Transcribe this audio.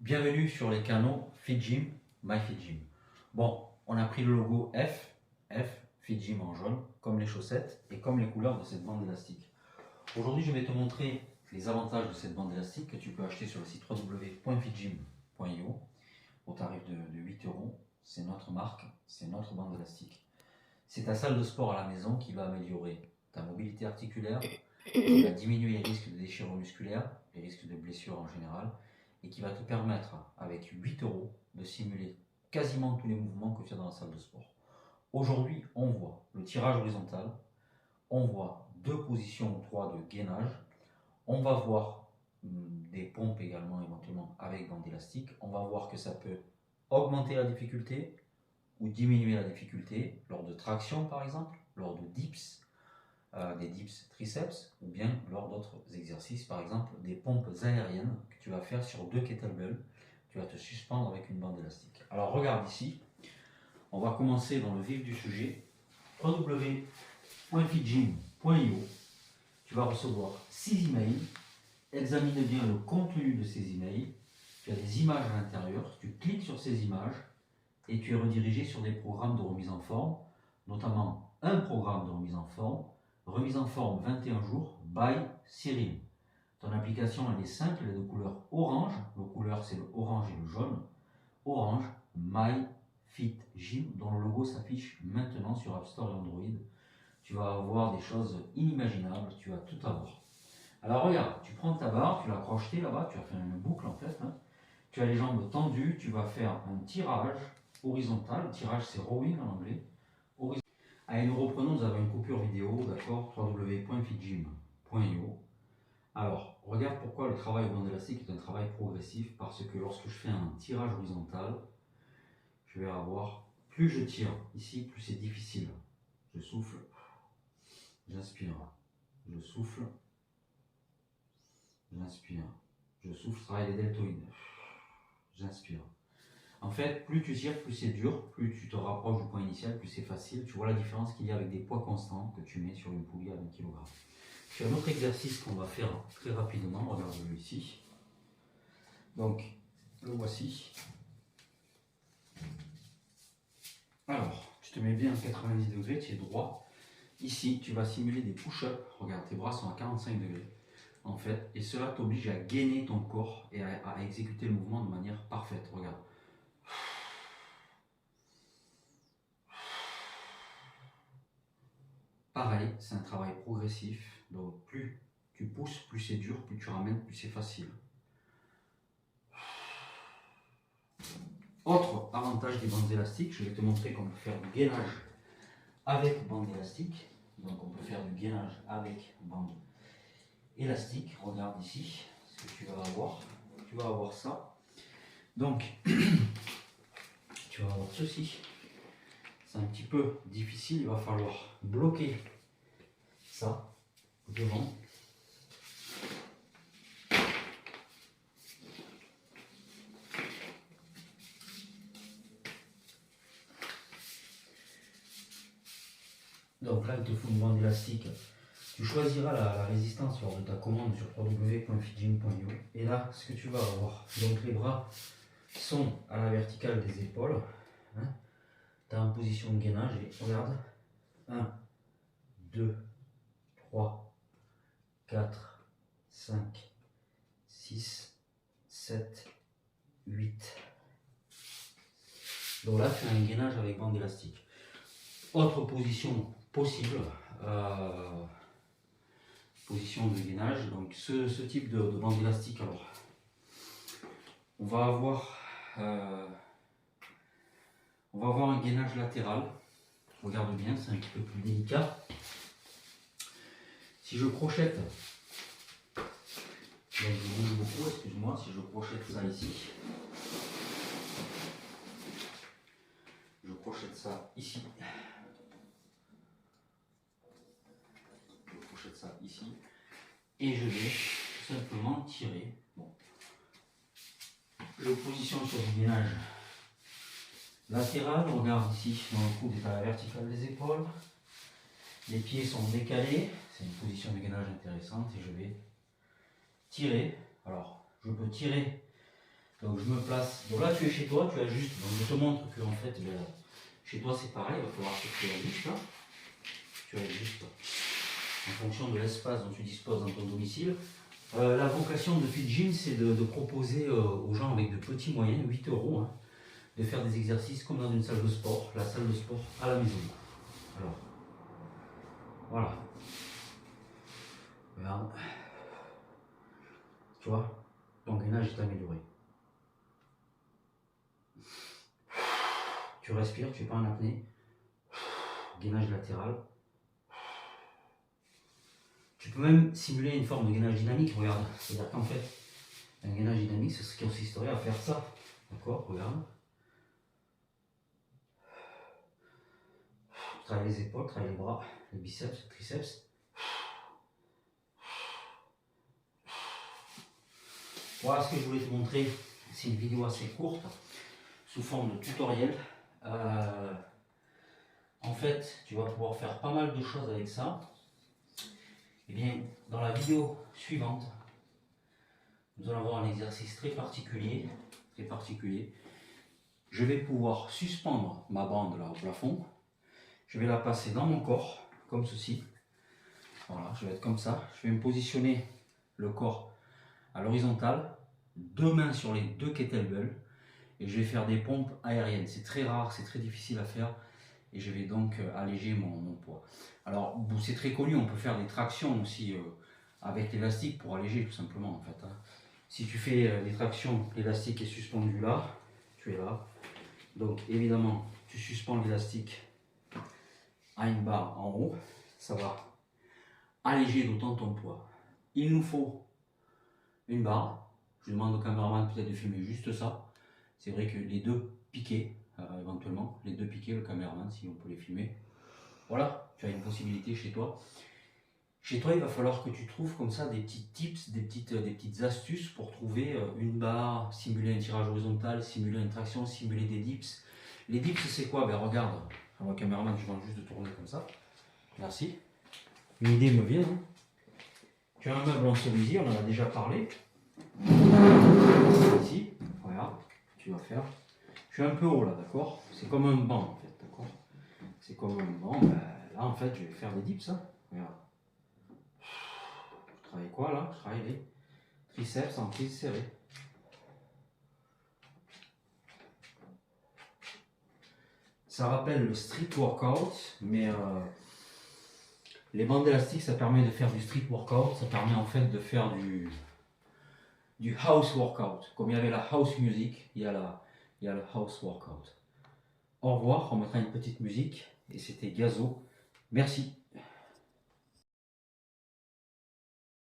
Bienvenue sur les canaux FitGym, MyFitGym. Bon, on a pris le logo F, FitGym en jaune, comme les chaussettes et comme les couleurs de cette bande élastique. Aujourd'hui, je vais te montrer les avantages de cette bande élastique que tu peux acheter sur le site www.fitgym.io au tarif de 8 €. C'est notre marque, c'est notre bande élastique. C'est ta salle de sport à la maison qui va améliorer ta mobilité articulaire, qui va diminuer les risques de déchirure musculaire, les risques de blessures en général, et qui va te permettre, avec 8 € de simuler quasiment tous les mouvements que tu as dans la salle de sport. Aujourd'hui, on voit le tirage horizontal, on voit 2 positions ou 3 de gainage, on va voir des pompes également éventuellement avec bande élastique, on va voir que ça peut augmenter la difficulté ou diminuer la difficulté lors de traction par exemple, lors de dips, des dips triceps ou bien lors d'autres exercices, par exemple des pompes aériennes que tu vas faire sur 2 kettlebells, tu vas te suspendre avec une bande élastique. Alors regarde ici, on va commencer dans le vif du sujet. www.fitgym.io, tu vas recevoir 6 emails, examine bien le contenu de ces emails, tu as des images à l'intérieur, tu cliques sur ces images et tu es redirigé sur des programmes de remise en forme, notamment un programme de remise en forme 21 jours by Cyril. Ton application elle est simple, elle est de couleur orange, le couleur c'est le orange et le jaune, orange MyFitGym dont le logo s'affiche maintenant sur App Store et Android. Tu vas avoir des choses inimaginables, tu vas tout avoir. Alors regarde, tu prends ta barre, tu l'as crochetée là-bas, tu as fait une boucle en fait, tu as les jambes tendues, tu vas faire un tirage horizontal, le tirage c'est rowing en anglais. Allez, nous reprenons, nous avons une coupure vidéo, d'accord, www.fitgym.io. Alors, regarde pourquoi le travail au bande élastique est un travail progressif, parce que lorsque je fais un tirage horizontal, je vais avoir, plus je tire ici, plus c'est difficile. Je souffle, j'inspire, je souffle, j'inspire, je souffle, je travaille les deltoïdes, j'inspire. En fait, plus tu tires, plus c'est dur, plus tu te rapproches du point initial, plus c'est facile. Tu vois la différence qu'il y a avec des poids constants que tu mets sur une poulie à 20 kg. Puis un autre exercice qu'on va faire très rapidement, regarde-le ici. Donc, le voici. Alors, tu te mets bien à 90 degrés, tu es droit. Ici, tu vas simuler des push-ups. Regarde, tes bras sont à 45 degrés. En fait, et cela t'oblige à gainer ton corps et à exécuter le mouvement de manière parfaite. Regarde. Pareil, c'est un travail progressif, donc plus tu pousses, plus c'est dur, plus tu ramènes, plus c'est facile. Autre avantage des bandes élastiques, je vais te montrer qu'on peut faire du gainage avec bande élastique. Donc on peut faire du gainage avec bande élastique. Regarde ici ce que tu vas avoir. Tu vas avoir ça. Donc tu vas avoir ceci. C'est un petit peu difficile, il va falloir bloquer ça devant. Donc là, il te faut une bande élastique. Tu choisiras la résistance lors de ta commande sur www.fitgym.io. Et là, ce que tu vas avoir, donc les bras sont à la verticale des épaules. Tu as en position de gainage et regarde. 1, 2, 3, 4, 5, 6, 7, 8. Donc là, tu as un gainage avec bande élastique. Autre position possible, position de gainage. Donc ce type de bande élastique, alors on va avoir un gainage latéral. Regarde bien, c'est un petit peu plus délicat. Si je crochette, donc je bouge beaucoup, excuse-moi, si je crochette ça ici, je crochette ça ici, je crochette ça ici, et je vais tout simplement tirer. Bon. Je positionne sur du gainage latéral, regarde ici, dans le coude est à la verticale des épaules, les pieds sont décalés, c'est une position de gainage intéressante et je vais tirer. Alors, je peux tirer Donc je me place. Donc là tu es chez toi, tu ajustes. Donc je te montre que en fait, ben, chez toi c'est pareil, il va falloir que tu ajustes là. Tu ajustes en fonction de l'espace dont tu disposes dans ton domicile. La vocation de FitGym, c'est de proposer aux gens avec de petits moyens, 8 euros, hein, de faire des exercices comme dans une salle de sport, la salle de sport à la maison. Alors, voilà. Regarde. Tu vois, ton gainage est amélioré. Tu respires, tu n'es pas en apnée. Gainage latéral. Tu peux même simuler une forme de gainage dynamique, regarde. C'est-à-dire qu'en fait, un gainage dynamique, c'est ce qui consisterait à faire ça. D'accord, regarde. Travaille les épaules, travaille les bras, les biceps, les triceps. Voilà ce que je voulais te montrer. C'est une vidéo assez courte, sous forme de tutoriel. En fait, tu vas pouvoir faire pas mal de choses avec ça. Et bien, dans la vidéo suivante, nous allons voir un exercice très particulier. Je vais pouvoir suspendre ma bande là au plafond. Je vais la passer dans mon corps, comme ceci. Voilà, je vais être comme ça. Je vais me positionner le corps à l'horizontale, 2 mains sur les 2 kettlebells, et je vais faire des pompes aériennes. C'est très rare, c'est très difficile à faire, et je vais donc alléger mon poids. Alors, c'est très connu, on peut faire des tractions aussi avec l'élastique pour alléger tout simplement en fait. Hein. Si tu fais des tractions, l'élastique est suspendu là, tu es là. Donc évidemment, tu suspends l'élastique à une barre en haut, ça va alléger d'autant ton poids. Il nous faut une barre. Je demande au caméraman peut-être de filmer juste ça. C'est vrai que les 2 piquets, éventuellement, les 2 piquets, le caméraman, si on peut les filmer. Voilà, tu as une possibilité chez toi. Chez toi, il va falloir que tu trouves comme ça des petits tips, des petites astuces pour trouver une barre, simuler un tirage horizontal, simuler une traction, simuler des dips. Les dips, c'est quoi? Ben regarde, le caméraman, je viens juste de tourner comme ça. Merci. Une idée me vient. Hein. Tu as un meuble en cerisier, on en a déjà parlé. Ici, regarde, tu vas faire. Je suis un peu haut là, d'accord? C'est comme un banc en fait, d'accord? C'est comme un banc. Ben, là, en fait, je vais faire des dips. Hein. Regarde. Je travaille quoi là? Je travaille les triceps en prise serrée. Ça rappelle le street workout, mais les bandes élastiques, ça permet de faire du street workout, ça permet en fait de faire du house workout. Comme il y avait la house music, il y a le house workout. Au revoir, on mettra une petite musique, et c'était Gazo. Merci.